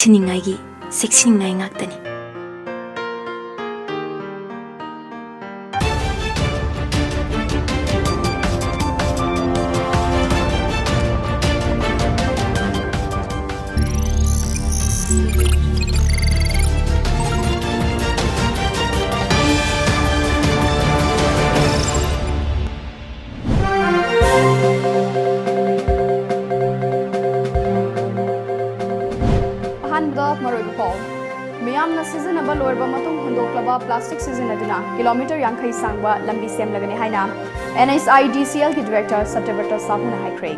Siningai seksingai ngaktani. मियामना सिजनबा लोरबा मतुंग हुंदोक्लबा प्लास्टिक सिजनदुना किलोमीटर यांखै सांगबा लंबी सेमलगने हाइना NSIDCL की डायरेक्टर सत्यव्रत साहुना हाइख्रे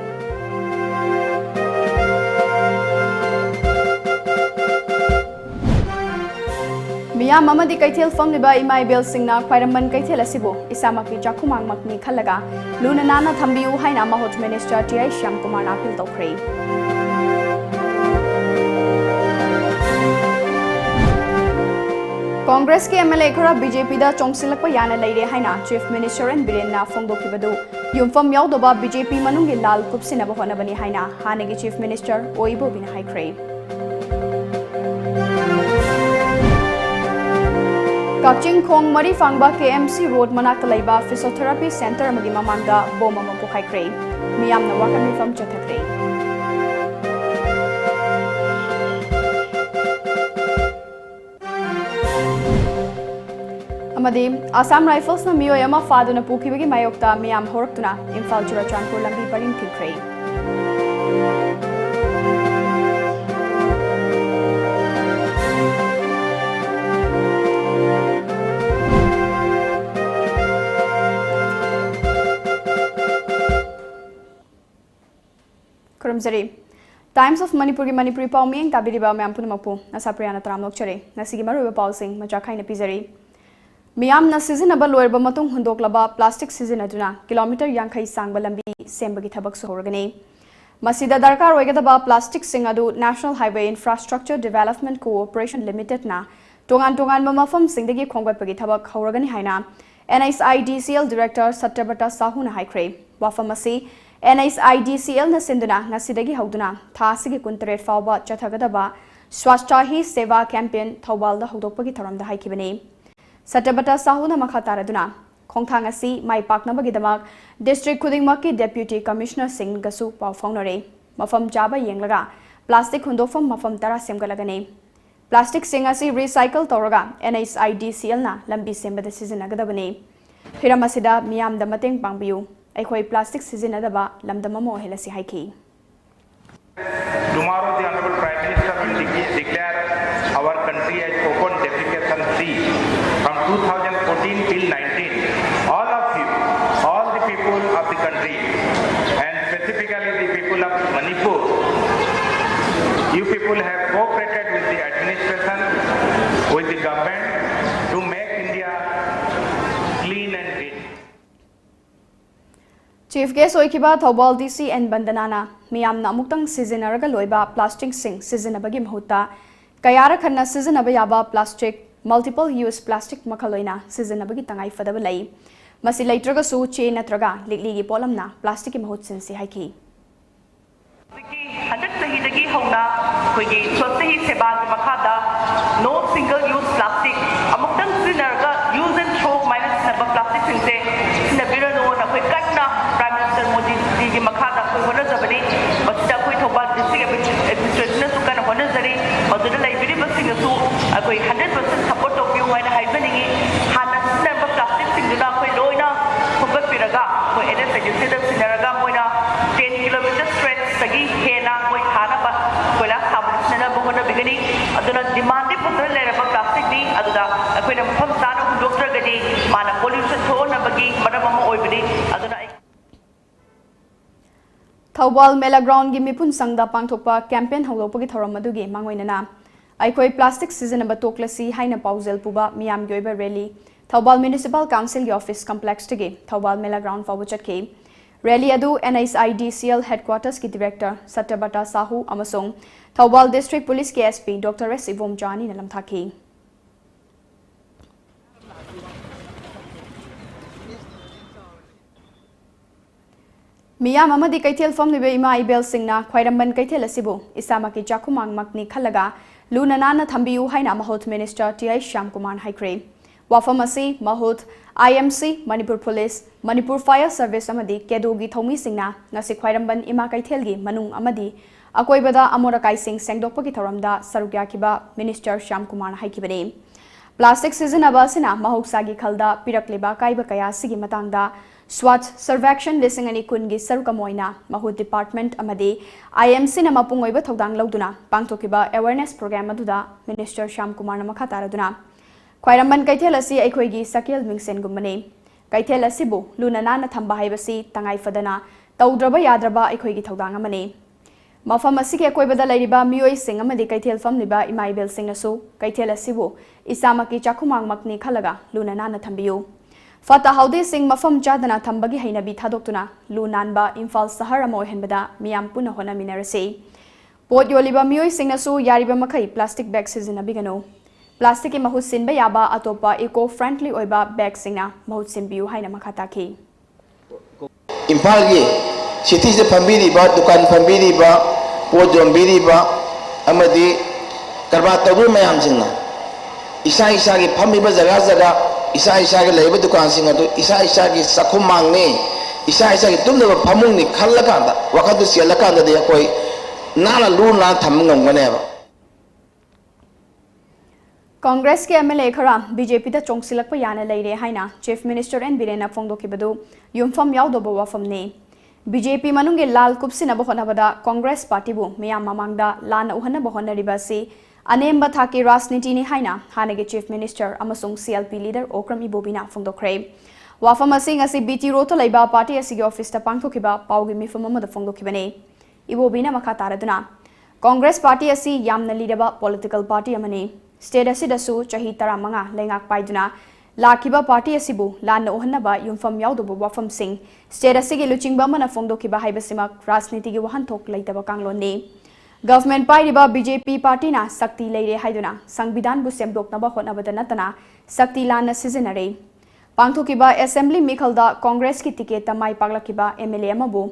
मियाम अमदी कैथेल फमलिबा इमाई बेल सिंगना ख्वाइरमन कैथेल असिबो इसामकी चाखुमांग मकनी खलगा लुना नाना थंबियु हाइना महोट minister TI Shyam Kumar appeal तौख्रे कांग्रेस के MLA खरा BJP दा चोंगसिलक याना लेरे हाइना चीफ मिनिस्टर एन बिरेनना फोंदोखिबदु युमफम यावदोबा BJP मनुंगे लाल कुपसिनब होनबनी हाइना हानेगी चीफ मिनिस्टर ओइबो बिना हाइख्रे कचिंग खोंग मरी फांगबा KMC रोड मनाक लैबा फिजियोथेरेपी सेंटर अमगी ममांगदा बोम अमा पोखाइख्रे मियामना वाकन मिफम चथख्रे आसाम राइफल्स ना मियोय अमा फादुना पुखिबगी मायोक्ता मियाम होरक्तुना इम्फाल चुराचानपुर लंबी परिंग थिंख्रे खुरमजरी टाइम्स ऑफ मणिपुर की मणिपुरी पाव मियंग ताबिरिबा मैम पुनमकपु आशाप्रिया नतराम लोकचरे नसिगी मरुबा पावसिंग मचाखाइना पिजरी मियामना सिजनबा लोरबा मतुंग हुंदोक्लबा प्लास्टिक सिजनदुना किलोमीटर यांखै सांगबा लंबी सेमबगी थबक सोरगने मसिदा दरकार ओइगदबा प्लास्टिक सिंग अदु national highway infrastructure development cooperation limited ना तोंगान तोंगान मफम सिंगदगी खोंगतपगी थबक हौरगने हाइना NSIDCL डायरेक्टर सत्यव्रत साहुना हाइख्रे वाफम असि NSIDCL ना सिंदुना ngasiदगी हौदुना थासिगी कुंतरेट फावबा चथगदबा स्वास्थ्य ही सेवा कैंपेन थौबालदा हौदोकपगी थरमदा हाइखिबने सत्यव्रत साहुना मखा तारदुना खोंथांग असि माइ पाकनबगिदमक डिस्ट्रिक्ट खुदिंगमकी डेप्यूटी कमिश्नर सिंह गसु पाव फाउनरे मफम चाबा येंगलगा प्लास्टिक हुंदोफम मफम तरा सेमगलगने प्लास्टिक सिंह असि रिसाइकल तौरगा NSIDCL ना लंबी सेमबद सिजनगदबने हिरम असिदा मियामदा मतेंग पांगबियु अखोई प्लास्टिक सिजनदबा लमदम अमा ओहेलसि हाइखि Tomorrow the Honorable Prime Minister will declare our country as open defecation free from 2014 till 19. All of you, all the people of the country and specifically the people of Manipur, you people have cooperated with the administration, with the government to make India clean and green. Chief guest ओइकिबा Thoubal DC N बंदनाना मियामना अमुक्तंग सिजनरगा लोइबा plastic सिंग सिजनबगी महुत्ता कयारा खन्ना सिजनब याबा प्लास्टिक मल्टीपल यूज प्लास्टिक मखलोइना सिजनबगी तंगाई फदब लई मसि लैत्रगसु चे नत्रगा लिगलीगी पोलमना प्लास्टिक की महुत सिंसी हाइकी हंदक सहीदगी हौना कोइगी स्वसही सेवा मखादा नो सिंगल यूज प्लास्टिक अमुक्तंग सिजनरगा use and throw minus number plastic सिंसे सिनबिरनो ना कोइ कन्ना प्राइम मिनिस्टर मोदी जी की मखादा कोइ होनजबनी बच्चा कोइ थोबा डिस्ट्रिक्ट एडमिनिस्ट्रेशन सुकन होनजरी मदुदा लाइब्रेरी बसिंगसु कोइ 100% सपोर्ट तोबियु हाइना हाइबनिगी हाना सिनबर प्लास्टिक सिंगुना कोइ लोइना खुबत पिरगा कोइ एनएस एजेंसी सिनरगा मोइना 10 किलोमीटर स्ट्रेच सगी हेना कोइ थाना बा कोइला साबुसना बहोना बिगनी अदुना डिमांड पुत्र लेरबा प्लास्टिक नी अदुदा कोइना मफम ताना हुंदोक्त्रगदी माना पोल्यूशन थोनबगी मरम अमा ओइबनी अदुना थौबाल मेला ग्राउंड की मिपुन संगदा पांगथोकपा कैंपेन हौदोकपगी थौरम अदुगी मांगोइनना अखोई प्लास्टिक सिजनब तोकलसी हाइना पाउजेल पुबा मियाम गोइबा रैली थौबाल म्युनिसिपल काउंसिल की ऑफिस कॉम्प्लेक्स तगे थौबाल मेला ग्राउंड फाउ चटके रैली अदु NSIDCL हेडक्वार्टर्स की डायरेक्टर सत्यव्रत साहू अमसोंग थौबाल डिस्ट्रिक्ट पुलिस के SP डॉक्टर S इवोम जानी ने लमथाकी मियाम कैथेल फमलिबे इमा इबेल सिंगना ख्वाइरमन कैथेल असिबु इसामकी चाखुमांग मकनी खलगा luna nana thambiu haina mahut minister TI Shyamkumar haikre wafam asi mahut IMC Manipur Police Manipur Fire Service amadi kedogi thomi singna ngasi khwairamban ima kaithelgi manung amadi akoibada amorakai sing sengdokpagi thoramda sarukya kiba minister Shyamkumar haikibane plastic season abasina mahoksagi khalda pirakleba kaiba kaya sigi matangda swat survection lising ani kungi sarukamoina mahut department amadi IMC na mapungoiba thodang lauduna pangtokiba awareness program aduda minister Shyamkumar na makhataraduna khwairamban kaithel asi aikhoigi sakel mingsen gumbane kaithel asibu luna nana thamba haibasi tangai fadana tawdraba yadraba aikhoigi thodang amane mafam asike koibada lairiba mioi sing amadi kaithel famliba imaibel sing asu kaithel asibu isamaki chakhumang makni khalaga luna nana thambiyu fata haude sing mafam chadana thambagi hainabi thadoktuna lunanba imphal sahar amo henbada miyam puna hona minarase pot yoliba mioi sing asu yariba makhai plastic bag season abigano plastic mahut sinba yaba atopa eco friendly oiba bag singna mahut sinbiu haina makhata ki imphal gi city se phambiri ba dukan phambiri ba pot jombiri ba amadi karba tabu mayam singna isa isa gi phambi ba jaga jaga isa isa gi leiba dukan sing adu isa isa gi sakhum mangne isa isa gi tumna ba phamung ni khallaka da wakhadu selaka da de koi nala lu na thamngam gane ba Congress के MLA खरा BJP दा चोंगसिलकप याना लेरे हाइना chief minister N बिरेना फोंदोकिबदु युमफम यावदोब वफमने BJP मनुंगे लाल कुपसिना बहोनाबदा Congress party बु मियाम ममांगदा लाना उहना बहोनरिबासी अनेम्बा थाके राजनीति नि हाइना हानेगे चीफ मिनिस्टर अमसुंग CLP लीडर ओक्रम इबोबिना फोंदोखरे वाफम असिंग असि BT रोतो लेबा पार्टी असिगे ऑफिस ता पांगथोकिबा पाउगी मिफम अमदा फोंदोकिबने इबोबिना मखा तारदुना कांग्रेस पार्टी असि यामना लीडबा पॉलिटिकल पार्टी अमने स्टेट असिदसु चाही तरामंगा लेंगाक पाइदुना लाखिबा पार्टी असिबु लान ओहनबा युमफम यावदोबो वाफम सिंह स्टेट असिगे लुचिंगबा मना फोंदोकिबा हाइबसिमक राजनीति गे वहनथोक लेतबा कांगलोने गवर्नमेंट पाइरिबा BJP पार्टी ना शक्ति लेरे हाइदुना संविधान बु सेमदोकनबा होनबदा नतना शक्ति लान सिजनरे पांगथोकिबा असेंबली मिखलदा कांग्रेस की टिकेट तमाई पागलकिबा MLA अमबु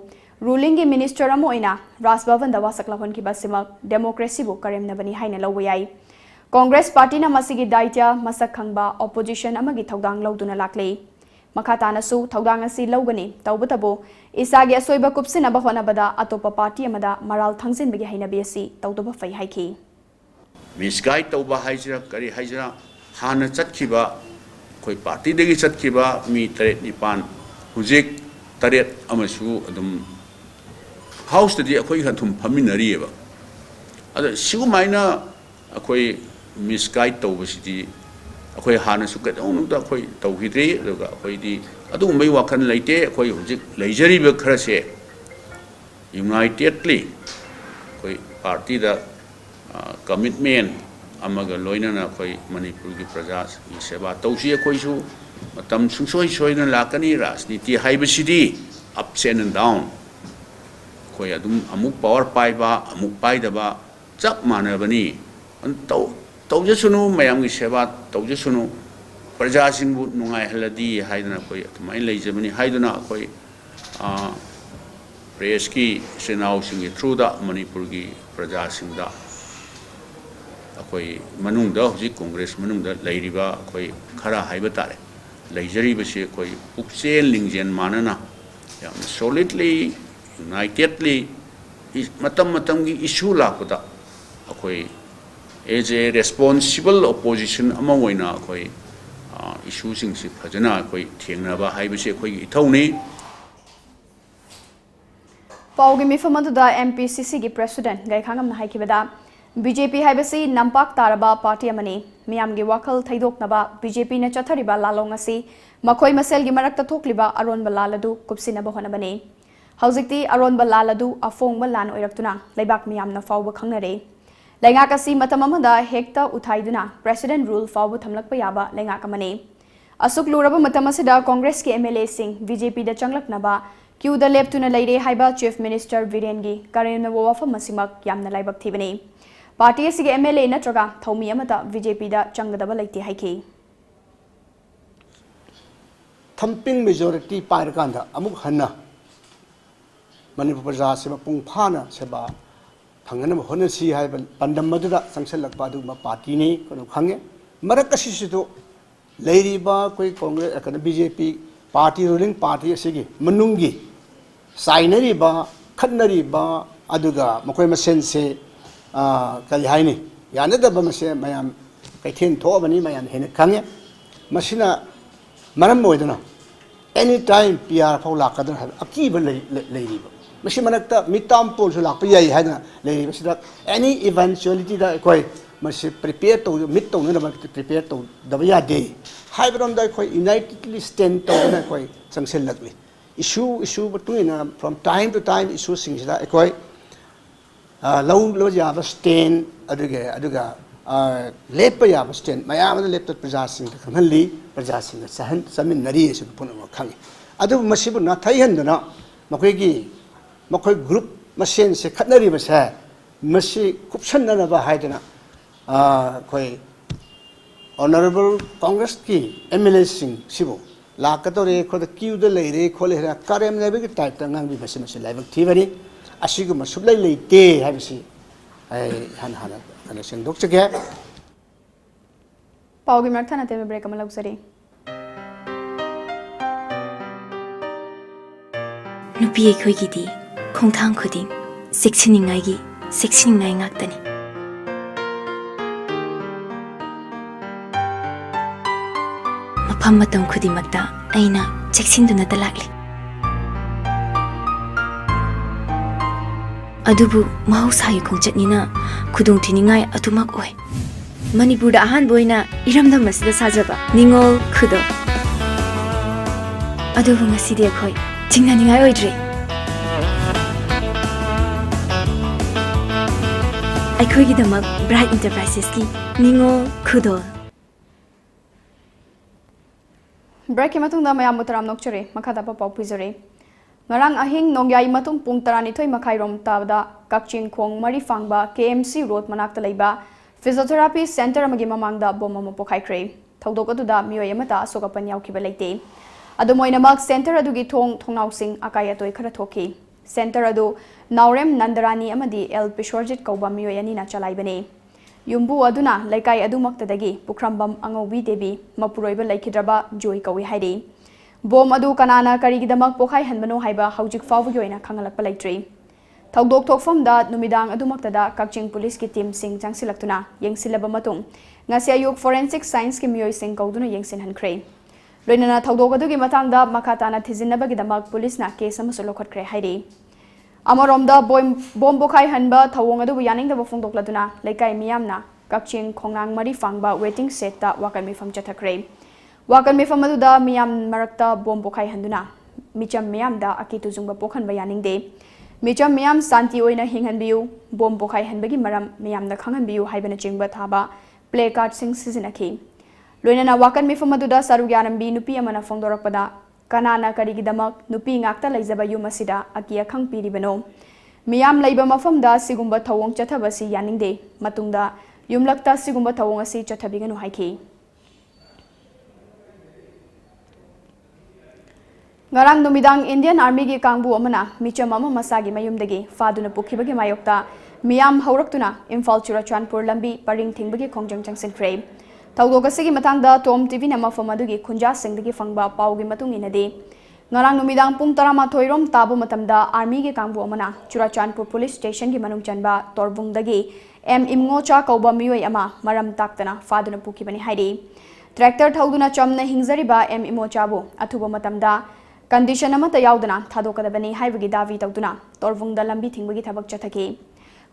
रूलिंग के मिनिस्टर अमोइना राजभवन दवा सकलाहनकिबा सिमक डेमोक्रेसी बु करेमनबनी हाइना लवयाई कांग्रेस पार्टी ना मसिगी दाइत्य मसक खंगबा ऑपोजिशन अमगी थौदांग लौदुना लाक्ले मखातानसु थौदांग असि लौगनी तौबतबो इसागे असोइबा कुपसिनबा होनबदा अतोपा पार्टी अमदा मराल थंगजिनबगी हाइनबी असि तौदबा फै हाइखि मिसगाइड तौबा हाइजरा करी हाइजरा हाना चतखिबा कोई पार्टी देगी चतखिबा मी तरेत निपान हुजिक तरेत अमसु अदुम हाउस तदि अखोइ हथुम फमिनरिएबा अद सिगुमाइना अखोइ मिसगाइड तौबसिदि अखोइ हानसु कदौनुदा अखोइ तौहिद्रि अदुगा अखोइदि अदुगुमै वाखन लैते अखोइ हुजिक लैजरिबा खरसे यूनाइटेडली अखोइ पार्टी दा कमिटमेंट अमगा लोइनना अखोइ मणिपुर की प्रजा की सेवा तौसी अखोइसु मतम सुंसोइ सोइना लाकनी राजनीति हाइबसिदि अप्स एंड डाउन अखोइ अदुम अमुक पावर पाइबा अमुक पाइदबा चप मानबनी तौजसुनु मयाम की सेवा तौजसुनु प्रजा सिंबु नुंगाइ हलदी हाइदना कोई अथमाइ लेजबनी हाइदना कोई प्रेस की सेनाउ सिंग थ्रू दा मणिपुर की प्रजा सिंग दा कोई मनुंग दा हुजि कांग्रेस मनुंग दा लेरिबा कोई खरा हाइबा तारे लेजरिबसे कोई पुक्सेल लिंगजेन मानना याम सॉलिडली यूनाइटेडली मतम मतम की इशू लापदा कोई एज ए रेस्पॉन्सिबल ऑपोजिशन अमा होइना कोई इशू सिंग सि फजना कोई थेंगनाबा हाइबसे कोई इथौनी पाउगी मिफमदुदा MPCC की प्रेसिडेंट गायखांगम हाइकिबदा BJP हाइबसी नंपाक तारबा पार्टी अमनी मियामगी वाखल थैदोकनबा BJP ने चथरिबा लालोंग असि मखोइ मसेलगी मरक्ता थोकलिबा अरोनबा लालदु कुपसिनबा होनबने हौजिकती अरोनबा लालदु अफोंगबा लान ओइरक्तुना लेबाक मियामना फावबा खंगनरे लेंगाक असि मतम अमदा हेक्ता उथाइदुना प्रेसिडेंट रूल फावबा थमलकपा याबा लेंगाक अमने असुक लुरबा मतम असिदा कांग्रेस के MLA सिंह BJP दा चंगलकनबा क्यू दा लेप्तुना लेरे हाइबा चीफ मिनिस्टर विरेनगी करेन वफम मसिमक यामना लाइबक थिबने पार्टी असिगे MLA नत्रगा थौमी अमता BJP दा चंगदबा लेते हाइखि थम्पिंग मेजॉरिटी पाइरकांदा अमुक हन्ना मणिपुर प्रजा से मपुंग फाना सेबा फंगन होनसी है पंडम मधुदा संगसलकपा अदुगुमा पार्टी ने कोन खंगे मरक असिसिदो लेरिबा कोई कांग्रेस कन बीजेपी पार्टी रूलिंग पार्टी असिगी मनुंगी साइनरीबा खन्नरीबा अदुगा मकोय मसेन से कई हाइनी यानदब मसे मयाम कैथेन थोबनी मयाम हेन खंगे मसिना मरम मोइदना एनी टाइम पीआर फाउ लाकदन अकीब लेरिबा मसी मनकता मिताम पोलसु लाप याई हाइना लेरिबा सिदा एनी इवेंचुअलिटी दा कोई मसी प्रिपेयर तो मिट तो न प्रिपेयर तो दब यादे हाइब्रोम दा कोई यूनाइटेडली स्टैंड तो न कोई संगसेल लगली इशू बतुइना from time to time issue सिंगसिदा कोई लो याब स्टैंड अदुगा लेप याब स्टैंड मयाम लेप प्रजा सिंग खंगली प्रजा सिंग सहन समिनरी से पुनम खंगे अदु मसीबु न थैहनदना मखोगी मखोय ग्रुप मसेन से खतनरीबसे मसी कुपसननबा हाइदना कोई ऑनरेबल कांग्रेस की एमएलए सिंह सिबो लाकतोरे खोद क्यूद लेरे खोले करेम लेबे की टाइप तंगांग मसे मसे लाइबक थीबरी असिगु मसुबलै लेते हाबिसि हन हन कन सेंदोक चगे पाउगी मरथना ते ब्रेक अमल लौसरी नुपी अखोइगिदी खोंथांग खुदिंग सेक्सिनिंगाइगी सेक्सिनिंगाइ ngaktani मफम मतम खुदिमक्ता अइना चेक्सिंदुना तलाकली अदुबु महौसाई खोंचटनिना खुदोंग थिनिंगाइ अतुमक ओय Manipur Ahaan बोइना इरमदम मसिदा साजबा निंगोल खुदो अदुबु ngaside अखोय चिंगानिंगाइ ओइद्रे अखोइगिदमक bright enterprises की निंगोल खुदो ब्रेक के मतुंग मयाम मुतराम नोक्चरे मखादा पाउ पिजरे ngarang ahing nongyai matung pung taranithoi makhairom tabda kakching khong mari fangba KMC road manakta leiba physiotherapy center amagi mamangda bomama pokhaikre thodok aduda miyoi amata sogapan yaukiba leite adu moinamak center adugi thongnau sing akaya toi khara thoki center adu naurem nandarani amadi el pishorjit kauba miyoi ani na chalaibane yumbu aduna laikai adumaktadagi pukrambam angobi debi mapuroiba laikhidraba joy kawi hairi bom adu kanana karigidamak pokhai hanbano haiba haujik fawgi oina khangalakpa leitri thogdok thokfam da numidang adumaktada kakching police ki team sing changsilaktuna yengsilaba matung ngasi ayuk forensic science ki miyoi sing kauduna yengsin hankhre loinana thogdok adugi matangda makhatana thijinnabagi police na case amasu lokhatkre hairi amoromda bom pokhai hanba thawong adu yaningdaba phongdokladuna laikai miyamna kakching khongnang mari fangba waiting set ta wakami fam chathakre wakan me famadu miyam marakta bom pokhai handuna micham miyam da akitu jungba pokhan bayaning de micham miyam santi oina hinghan biu bom pokhai hanbagi maram miyam da khanghan biu haibana chingba thaba play card sing sizinaki loinana wakan me famadu da sarugyanam bi nupi amana phongdorakpada kanana karigi damak nupi ngakta leijaba yu masida akia khang piribano miyam leiba mafam da sigumba thawong chathabasi yaning de matungda yumlakta sigumba thawong asi chathabiganu haiki ngarang numidang Indian Army gi kangbu amana micham ama masagi mayumdagi faduna pukhibagi mayokta miyam hauraktuna Imphal Churachandpur lambi paring thingbagi khongjang changsinkhre thawdokasigi matangda Tom TV nama famadugi khunja singdagi fangba paugi matung inade ngarang numidang pung 13 rom tabu matamda Army gi kangbu amana Churachandpur police station gi manung chanba torbungdagi imngocha kauba miyoi ama maram taktana faduna pukhibani hairi tractor thawduna chamna hingzariba immochabu athuba matamda condition amata yaudana thadokadabani haibagi davi tawduna torvungda lambi thingbagi thabak chathaki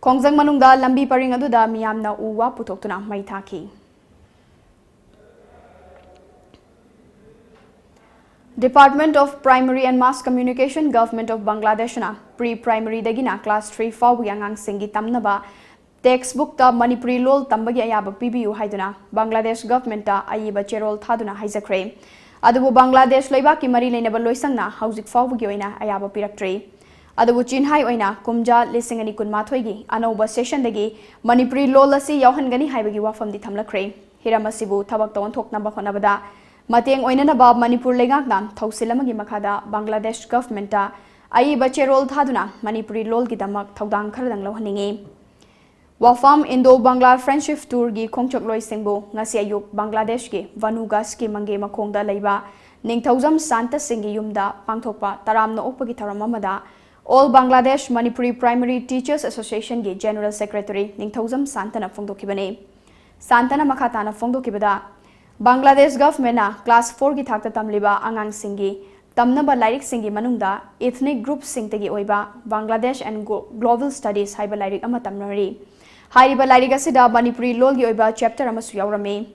khongjang manungda lambi paring aduda miyamna uwa putoktuna mai thaki Department of Primary and Mass Communication Government of Bangladesh na pre-primary dagina class 3 fawi angang singi tamnaba textbook ta Manipuri lol tambagi ayaba pibiu haiduna Bangladesh government ta ayiba cherol thaduna haijakre adubu Bangladesh leiba ki mari leinaba loisangna haujik fawgi oina ayaba piraktre adubu chinhai oina kumja lisingani kunmathoi gi anoba session dagi Manipuri lol asi yauhangani haibagi wafam di thamlakre hiramasibu thabak ton thokna ba khonabada mateng oina na ba Manipur legakna thausilamagi makhada Bangladesh government ta ayiba cherol thaduna Manipuri lol gi damak thaudang kharadang lohningi Wafam Indo-Bangla Friendship Tour gi khongchok loi singbo ngasi ayuk Bangladesh ki Vanugas ki mange makhongda leiba ningthaujam santa singi yumda pangthokpa taramna okpagi tharam amada All Bangladesh Manipuri Primary Teachers Association gi General Secretary ningthaujam santana phongdokhibane santana makhatana phongdokhibada Bangladesh government na class 4 gi thakta tamliba angang singi tamnaba lairik singi manungda ethnic group singtagi oiba Bangladesh and Global Studies haiba lairik ama tamnari Hariba lairik asida Manipuri lol gi oiba chapter amasu yaurame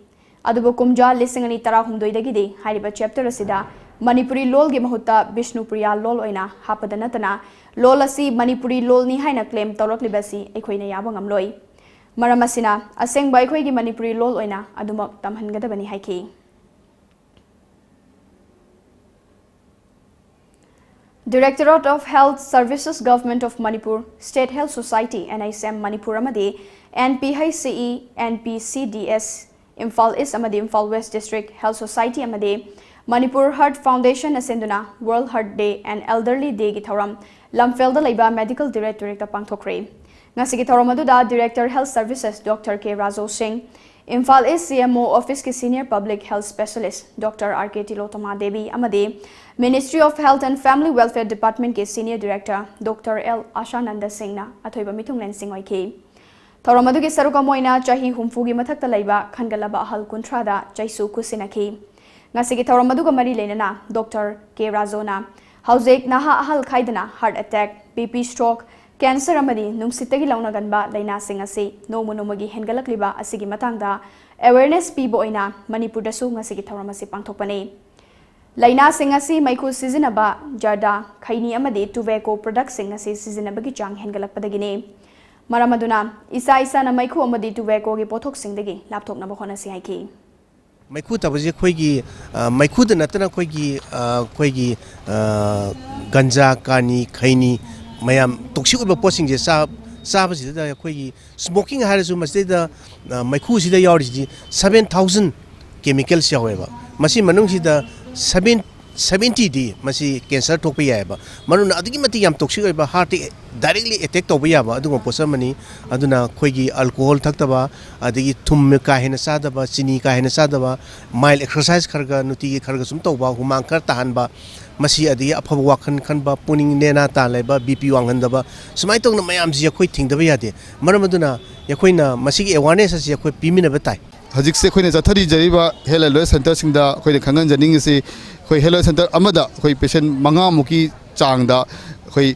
adubo kumja lisingani tara humdoidagidi hariba chapter asida Manipuri lol gi mahutta Vishnupriya lol oina hapadanatana lol asi Manipuri lol ni haina claim tawraklibasi ekhoina yaba ngamloi maramasina asengba ekhoi gi Manipuri lol oina adumak tamhangadabani haiki Directorate of Health Services Government of Manipur, State Health Society NISM Manipur amadi NPHCE NPCDS Imphal East amadi Imphal West District Health Society amadi Manipur Heart Foundation asenduna World Heart Day and Elderly Day gi thoram Lamfelda leiba Medical Directorate ta pangthokre ngasi gi thoram aduda Director Health Services Dr. K. Razo Singh Imphal East CMO Office ki Senior Public Health Specialist Dr. R.K. Tilotama Devi amadi Ministry of Health and Family Welfare Department ke Senior Director Dr. L. Ashananda Singh na athoiba mitunglen sing oike thoramadu ge saruka moina chahi humfu gi mathakta leiba khangalaba ahal kuntrada chaisu kusinaki ngasi gi thoramadu ga mari lenana Dr. K. Razona haujek naha ahal khaidana heart attack BP stroke cancer amadi nungsitagi launa ganba laina sing ase nomunomagi hengalakliba asigi matangda awareness pibo oina Manipur dasu ngasi gi thoramasi pangthokpane Laina singasi maiku sizinaba jarda khaini amadi tobacco products singasi sizinabagi chang hengalakpadagine maramaduna isa na maiku amadi tobacco gi pothok singdagi laptopna bahona si haiki maiku tabaje khoigi maiku da natana khoigi ganja kani khaini mayam toxic uba posing je sab sida khoigi smoking harasu masida maiku sida yawri 7000 chemicals yaweba masi manung sida 70 di masi cancer thokpa yaiba maruna adigi mati yam toxic oiba heart directly attack toba yaba adunga posamani aduna khoigi alcohol thaktaba adigi thum ka hena sadaba chini ka hena sadaba mild exercise kharga nuti kharga sum toba humang kar tahanba masi adigi afaba wakhan khanba puning nena ta leba bp wanghandaba sumai tongna mayam ji khoi thingdaba yade maramaduna yakhoina masi awareness asi khoi pimina batai Hajik se khoi ne jathari jariba hello center singda khoi khangan janing se khoi hello center amada khoi patient manga muki changda khoi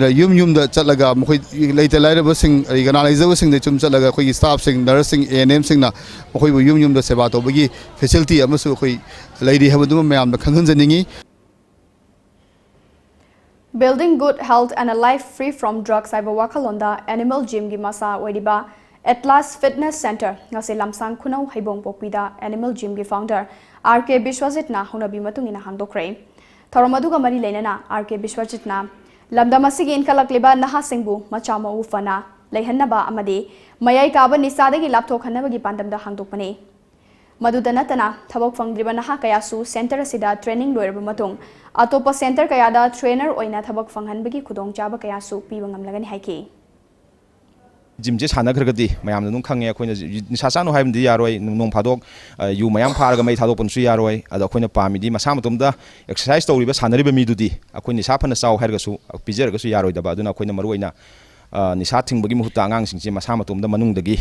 la yum da chatlaga khoi leita lairaba sing organizer sing de chum chatlaga khoi staff sing nurse sing ANM sing na khoi bu yum da seba to bagi facility amasu khoi lairi habadu mayam da khangan janingi Building good health and a life free from drugs aiba wakalonda animal gym gi masa oidiba Atlas Fitness Center ngase lamsang khunau haibong pokpida animal gym gi founder RK Bishwajit na hunabi matungina hangdokre thoramadu ga mari leinana RK Bishwajit na lamdamasi gi inkalakliba naha singbu machama ufana leihanaba amadi mayai kaba nisadagi lapthok hanaba gi pandamda hangdokpane madudana thabok fangdriba naha kayasu center asida training loirba matung atopa center kayada trainer oina thabok fanghanbagi khudong chaba kayasu piba ngamlagani haiki Jim je sana khargadi mayam nung khange khoina nisa chanu haibdi yaroi nung phadok yu mayam pharaga mai thadok punsu yaroi ada khoina pamidi masa matumda exercise tawriba sanariba midudi akhoi nisa phana chaw hairga su pijerga su yaroi daba aduna khoina maruina nisa thingbagi muhutta angang singje masa matumda manungdagi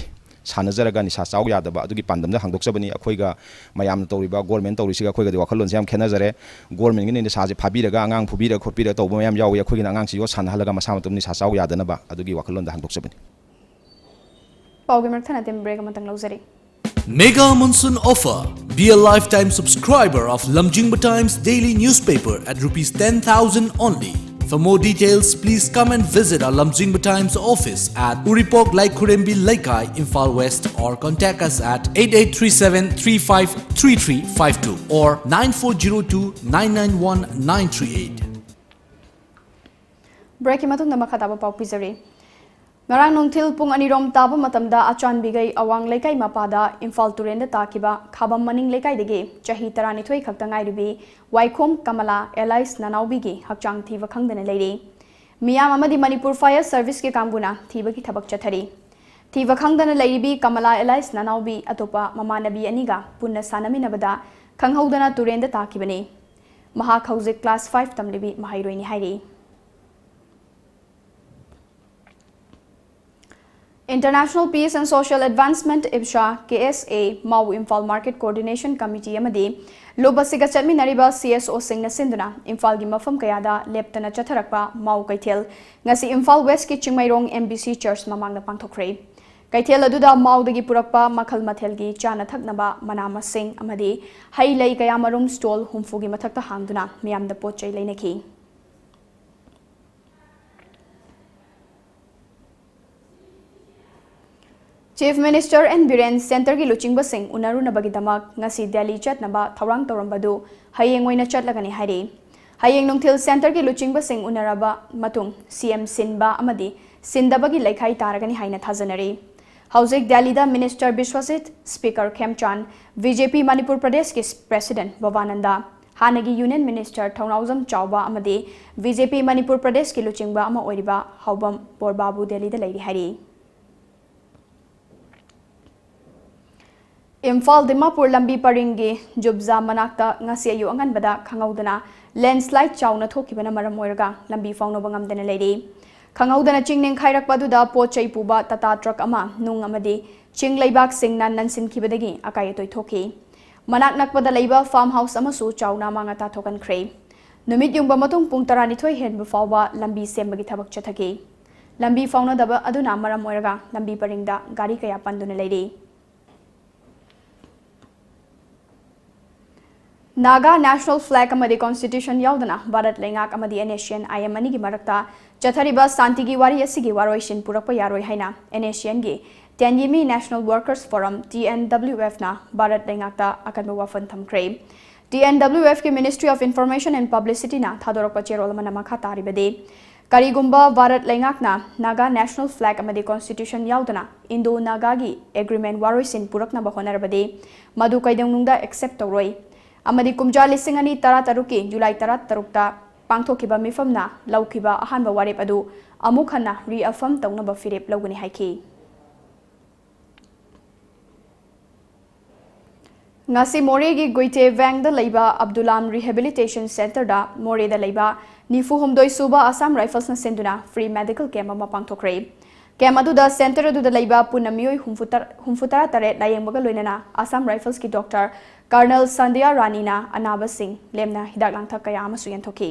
sanajaraga nisa chaw yadaba adugi pandamda hangdokchabani akhoiga mayam tawriba government tawrisiga akhoiga di wakhalon jam khenajare government ngi nisa je phabiraga angang phubira khopira tawba mayam yawi akhoiga angang si yo sanhalaga masa matum nisa chaw yadanaba adugi wakhalon da hangdokchabani Mega Monsoon Offer. Be a lifetime subscriber of Lamjingba Times daily newspaper at Rs 10,000 only. For more details, please come and visit our Lamjingba Times office at Uripok Laikurembi Laikai, Imphal West, or contact us at 8837353352 or 9402991938. Breaking matung na makataba pau pizari. Ngarang nungthil pung anirom taba matamda achan bigai awang lekai mapada Imphal Turenda takiba khabam maning lekai dege chahi tarani thoi khakta ngai ribi waikhom kamala allies nanaubi gi hakchang thiwa khangdana leiri मियाम अमदी Manipur fire service के कामगुना थीबगी थबक चथरी थीब खंगदना लैरिबी कमला एलाइस नानाउबी अतोपा ममानबी अनिगा पुन्ना सानमिनबदा खंगहौदना तुरेंदा ताकिबने महाक हौजिक क्लास 5 तमलिबी महाइरोइनी हाइरी International Peace and Social Advancement IPSA KSA Mau Imphal Market Coordination Committee amadi lobasiga chatminariba CSO singna sinduna Imphal gi mafam kayada leptana chatharakpa Mau Kaithel ngasi Imphal West ki Chingmairong MBC Church mamangna pangthokre Kaithel aduda Mau dagi purakpa makhal mathel gi chana thaknaba manama sing amadi hai lei kayamarum stall humfu gi mathakta hangduna miyamda pochai leinaki Chief Minister and Biren Center ki luchingba sing unaru nabagidamag ngasi Delhi chatnaba thawrang tawrambadu hayeng oina chatlagani hairi hayeng nungthil center ki luchingba sing unaraba matung CM Sinba amadi Sindabagi laikhai taragani haina thajanari Housing Delhi da Minister Bishwasit Speaker Khemchan BJP Manipur Pradesh ki President Bhavananda Hanagi Union Minister Thongnauzam Chauba amadi BJP Manipur Pradesh ki luchingba ama oiriba Haubam Borbabu Delhi da lairi hairi Imphal Dimapur lambi paringi Jubza manakta ngasi ayu anganbada khangaudana landslide chawna thokibana maram oiraga lambi faungno bangamdana leiri khangaudana chingning khairakpaduda pochai puba tata truck ama nung amadi ching leibak singna nansin khibadagi akai atoi thoki manak nakpada leiba farm house amasu chawna manga ta thokan khrei numit yungba matung pung 12 henbu fawba lambi sembagi thabak chathaki lambi faungna daba aduna maram oiraga lambi paringda gari kaya panduna leiri Naga National Flag amadi Constitution yaudana Bharat Lengak amadi NASIAN IMANI gi marakta chathariba santigi wari asigi waroishin purakpa yaroi haina NASIAN gi Tenyimi National Workers Forum TNWF na Bharat Lengak ta akanba wafan thamkre TNWF ki Ministry of Information and Publicity na thadorakpa cherol mana makha taribade karigumba Bharat Lengak na Naga National Flag amadi Constitution yaudana Indo Naga gi agreement waroisin purakna bahonarabade madu kaidangungda accept toroi amadi kumja lising ani tara taruki July tara tarukta pangthokiba mifamna laukiba ahanba warep adu amukhanna reaffirm tawnaba firep logani haiki ngasi more gi goite wang da leiba Abdulam Rehabilitation Center da more da leiba nifu homdoi suba Assam Rifles na senduna free medical camp ama pangthokre camp adu da center adu da leiba punamioi humfutara tare layengbaga loinana Assam Rifles ki doctor Colonel Sandhya Rani na Anaba Singh lemna hidak langthak kaya amasu yanthoki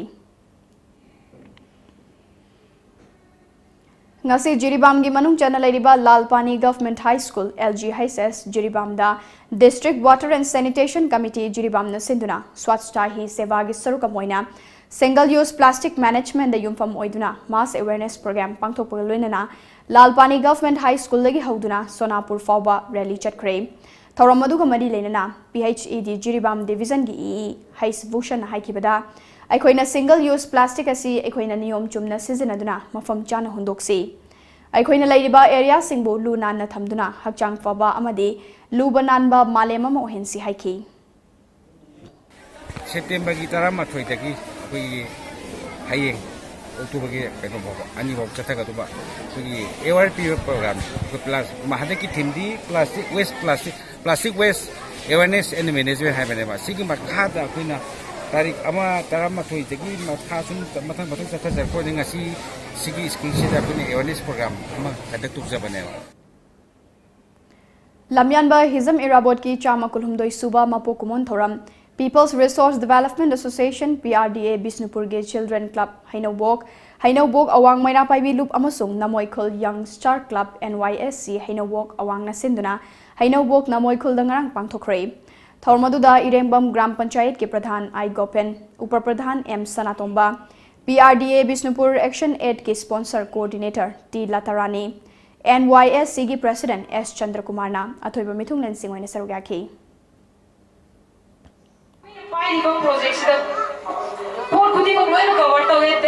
ngasi Jiribam gi manung chana leiriba Lalpani Government High School LGHS Jiribam da District Water and Sanitation Committee Jiribam na sinduna swachhta hi seva gi saruka moina single use plastic management da yumfam oiduna mass awareness program pangthokpa loinana Lalpani Government High School lagi hauduna Sonapur fawba rally chatkre Tauramadu mari lenana PHED Jiribam Division gi Hais Bhushan haikibada aikoina single use plastic asi aikoina niyom chumna sizinaduna mafam chana hundoksi aikoina lairiba area singbu lu nanna thamduna hakchang faba amadi luba nanba malema mo hensi haiki September gi tarama thoi taki koi hayeng October gi kaino baba ani bab chatha ga tuba koi ARP program ko plus mahade ki thimdi plastic waste awareness and management hai bane ba sigi ma khada kuina tarik ama tarama thoi tagi ma khasun mathang chatha jar ko ninga sigi skill se da kuina awareness program ama kadak tukja bane lamyanba hizam irabot ki chama kulhumdoi suba mapo kumon thoram People's Resource Development Association PRDA Bisnupur ge Children Club Hainobok awang maina paibi loop amasung Namoikul Young Star Club NYSC Hainobok awang na sinduna Hainobok Namoikul dangarang pangthokre Thormaduda Irembam Gram Panchayat ke Pradhan I Gopen Upar Pradhan M Sanatomba PRDA Bisnupur Action Aid ke Sponsor Coordinator T Latarani NYSC ge President S Chandrakumar na athoiba mithung lensing oina sarugaki projects for putting a loan cover to it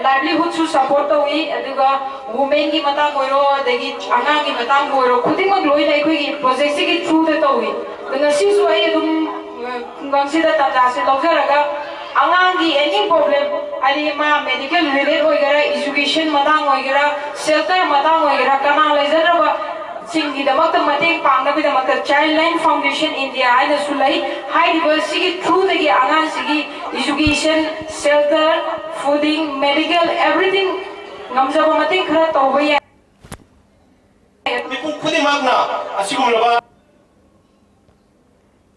livelihood to support the way aduga women ki matang oiro degi angang ki matang oiro putting a loan like we projects ki through the way the ngasi so ai dum ngang si da ta se logaraga angangi any problem adi ma medical related hoigara education matang hoigara shelter matang hoigara kana lejara singgi damak mateng pangna bi damak Childline Foundation India aina sulai high diversity through the angan sigi education shelter fooding medical everything ngamjaba mateng khara tawbai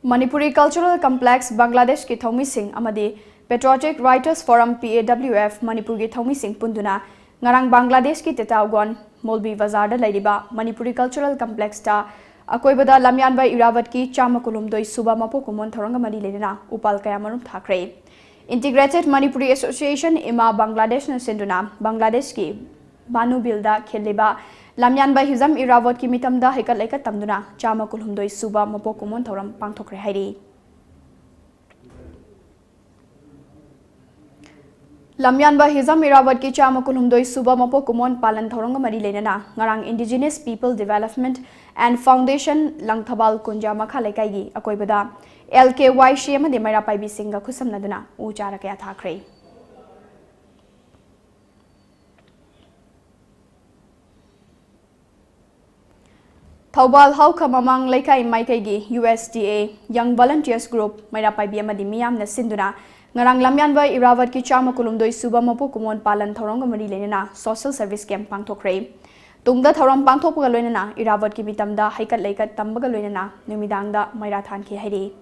Manipuri Cultural Complex Bangladesh ki thomi sing amadi Patriotic Writers Forum PAWF Manipur ki thomi sing punduna ngarang Bangladesh ki tetawgon Molbi Bazar da laiba Manipuri Cultural Complex ta akoibada lamyan bai Iravat ki chama kulumdoi suba mapo kumon thoranga mari lena upal kaya marum thakre Integrated Manipuri Association ima Bangladesh na senduna Bangladesh ki Banu Bilda kheliba lamyan bai hizam Iravat ki mitamda hekat lekat tamduna chama kulumdoi suba mapo kumon thoram pangthokre hairi Lamyan ba hizam Iravat ki chama kulumdoi suba mapo kumon palan thoranga mari lenana ngarang Indigenous People Development and Foundation Langthabal Kunja makha lekai gi akoibada LKY shema de maira pai bi singa khusamnaduna u chara kya thakre Thawbal Hauka Mamang Laikai Maikaigi USDA Young Volunteers Group maira pai bi amadi miyam na sinduna ngarang lamyan ba Iravat ki chama kulumdoi suba mapo kumon palan thoranga mari lenana social service camp pangthokre tungda thoram pangthokpa loinana Iravat ki mitamda haikat leikat tambaga loinana numidangda maira than ki hairi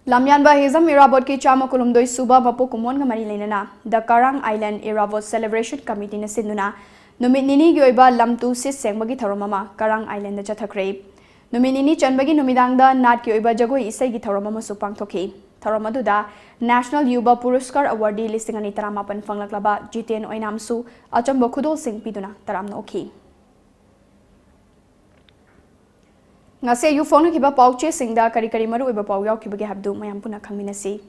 lamyan ba hizam Iravat ki chama kulumdoi suba mapo kumon mari lenana the Karang Island Iravat Celebration Committee na sinduna numit nini gi oiba lamtu sis sengmagi thoromama Karang Island da chathakre Numinini Chanbagi Numidangda Nat ki oiba jagoi isai gi thoroma su pangthoki thoromaduda National Yuba Puruskar Awardee listing ani taramapan fanglaklaba Jiten Oinamsu achamba khudol sing piduna taramna okhi ngase yu phone ki ba pauche singda kari kari maru oiba pau yaw ki bagi habdu mayam puna khangminasi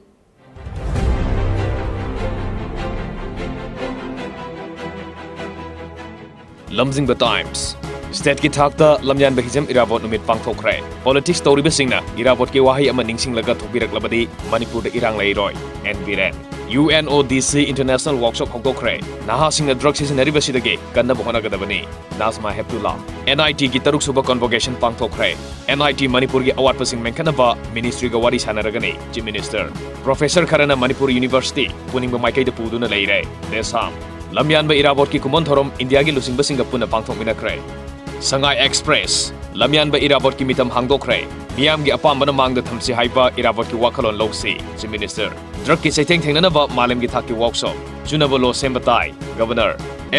Lamjingba Times State ki thakta lamyan bahijam Iravat numit pangthokre politics toriba singna Iravat ki wahi ama ningsing laga thopirak labadi Manipur da irang lairoi NBRN UNODC International Workshop hokdokre naha singna drug seasonary basidage kanna bohona gadabani Nazma Heptullah NIT ki taruk suba convocation pangthokre NIT Manipur ki award pasing menkanaba ministry ga wari sanaragani Chief Minister Professor Kharana Manipur University puningba maikai da puduna leire desam lamyan ba Iravat ki kumon thorom India ki lusing basing ga puna pangthokminakre Sangai Express lamyan ba Iravat ki mitam hangdokre miyam gi apambana mangda thamsi haiba Iravat ki wakalon lowsi Chief Minister drug ki seteng thengnana ba malem gi thak ki workshop junaba lo sembatai Governor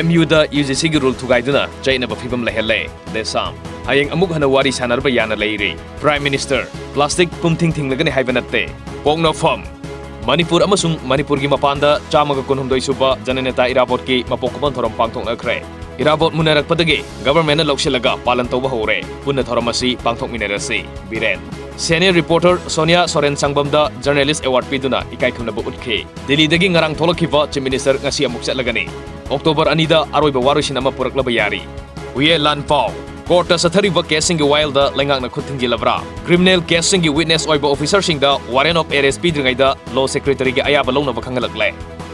MU da UGC gi rule thugaiduna chaina ba phibam lehelle desam hayeng amuk hana wari sanar ba yana leire Prime Minister plastic pumthing thinglagani haibanatte pongna form Manipur amasung Manipur gi mapanda chamaga kunhumdoi suba jananeta Iravat ki mapokban thoram pangthoknakre Iravat munarakpadagi government na lokshelaga palan tawba hore punna thoramasi pangthokminarasi Biren Senior reporter Sonia Soren Sangbamda journalist award piduna ikai khumnaba utkhe Delhi dagi ngarang tholokhiba Chief Minister ngasi amuk chatlagani October 2 da aroiba warusin ama puraklaba yari Uye Lanpao Court sathariba case singi wild da lengak na khuthingi labra criminal case singi witness oiba officer singda warrant of arrest pidringaida law secretary gi ayaba lawna ba khangalakle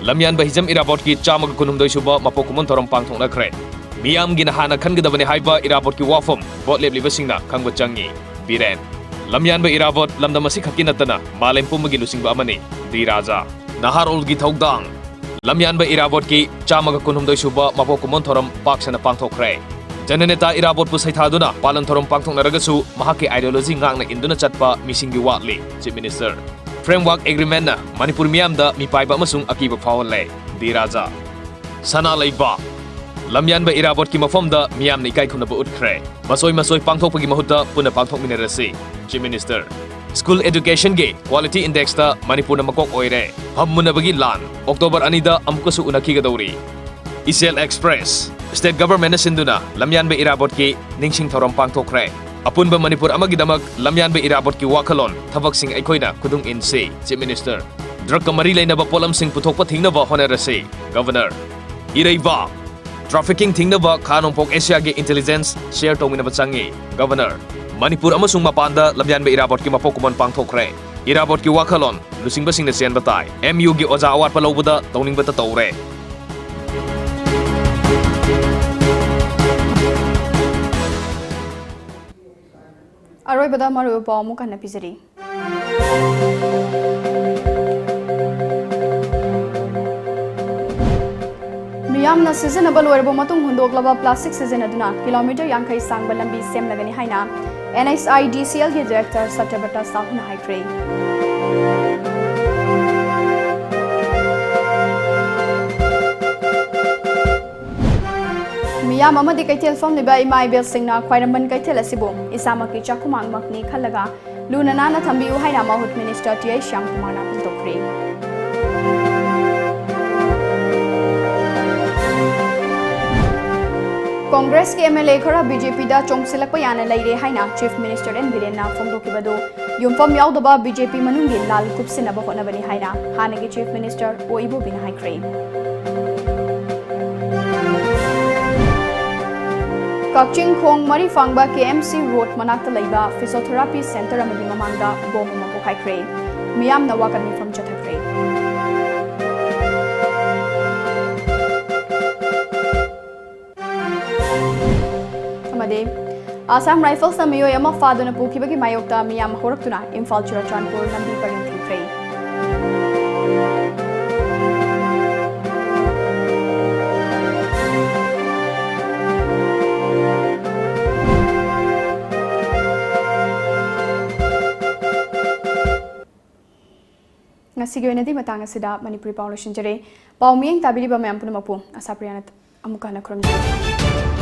lamyan bahijam Iravat ki chamag kunumdoi suba mapokumon thoram pangthoknakre miyam gi nahana khangadabani haiba Iravat ki wafam bot lebliba singna khangba changi Biren lamyan ba Iravat lamdamasi khakinatana malem pumagi lusingba amani Di Raja Naharol gi thogdang lamyan ba Iravat ki chamaga kunumdoi suba mapokumon thoram paksana pangthokre Jananeta Iravat pu saithaduna palan thoram pangthoknaragasu mahaki ideology ngangna induna chatpa misingi watli Chief Minister Framework Agreement na Manipur miyamda mipaiba amasung akiba phawale Di Raja Sana Leiba lamyan ba Iravat ki mafamda miyam ni kai khunaba utkre masoi pangthokpagi mahutta puna pangthokminarasi Chief Minister School Education ge Quality Index ta Manipur na makok oire hammunabagi lan October 2 da amkusu unakigadawri Isel Express State Government na sinduna lamyan ba Iravat ki ningsing thoram pangthokre apunba Manipur amagidamak lamyan ba Iravat ki wakalon thabak sing aikoina kudung insi Chief Minister drug kamari lainaba polam sing puthokpa thingnaba honerasi Governor Iraiba Trafficking thingnaba Khanongpok Asia ge intelligence share tongminaba changi Governor Manipur amasung mapanda lamyanba irabot ki mapokuman pangthokre. Irabot ki wakalon lusingba singna sian batai. MU gi oza awat palawbada tawningbata tawre. Aroibada maru paw mu kan pizari. Miyamna seasonable loirbo matung hundoklaba plastic season aduna kilometer yankai sangba lambi semlagani haina NSIDCL ki director Satyabata Sahuna haikre. Miyam amadi kaitel fam liba imai bel singna khwairaman kaitel asibo isamaki chakumang makni khalaga luna nana thambi u haina mahut minister TA Shyam Kumar na pintokre. Congress के MLA खरा BJP दा चोंगसिलक याना लैरे हाइना chief minister N villain ना फोंदोकिबदो युमफम यावदबा BJP मनुंगी लाल कुपसिनब होनबनी हाइना हानगी chief minister ओइबो बिना हाइक्रे. कक्चिंग खोंग मरी फांगबा KMC road मनाक्ता लैबा physiotherapy centre अमदी ममांगदा बोम मको हाइक्रे. मियाम नवाकन मिफम चथक्रे. Assam Rifles na miyoy ama fado na pukibagi mayokta miyam horaktuna Imphal Churachandpur lambi paring tingkray. Ngasigi wenadi matang asida Manipuri Paulo Shinjare. Paumiyeng tabiri ba mayam punumapu. ASHAPRIYA na amuka na kuramjare.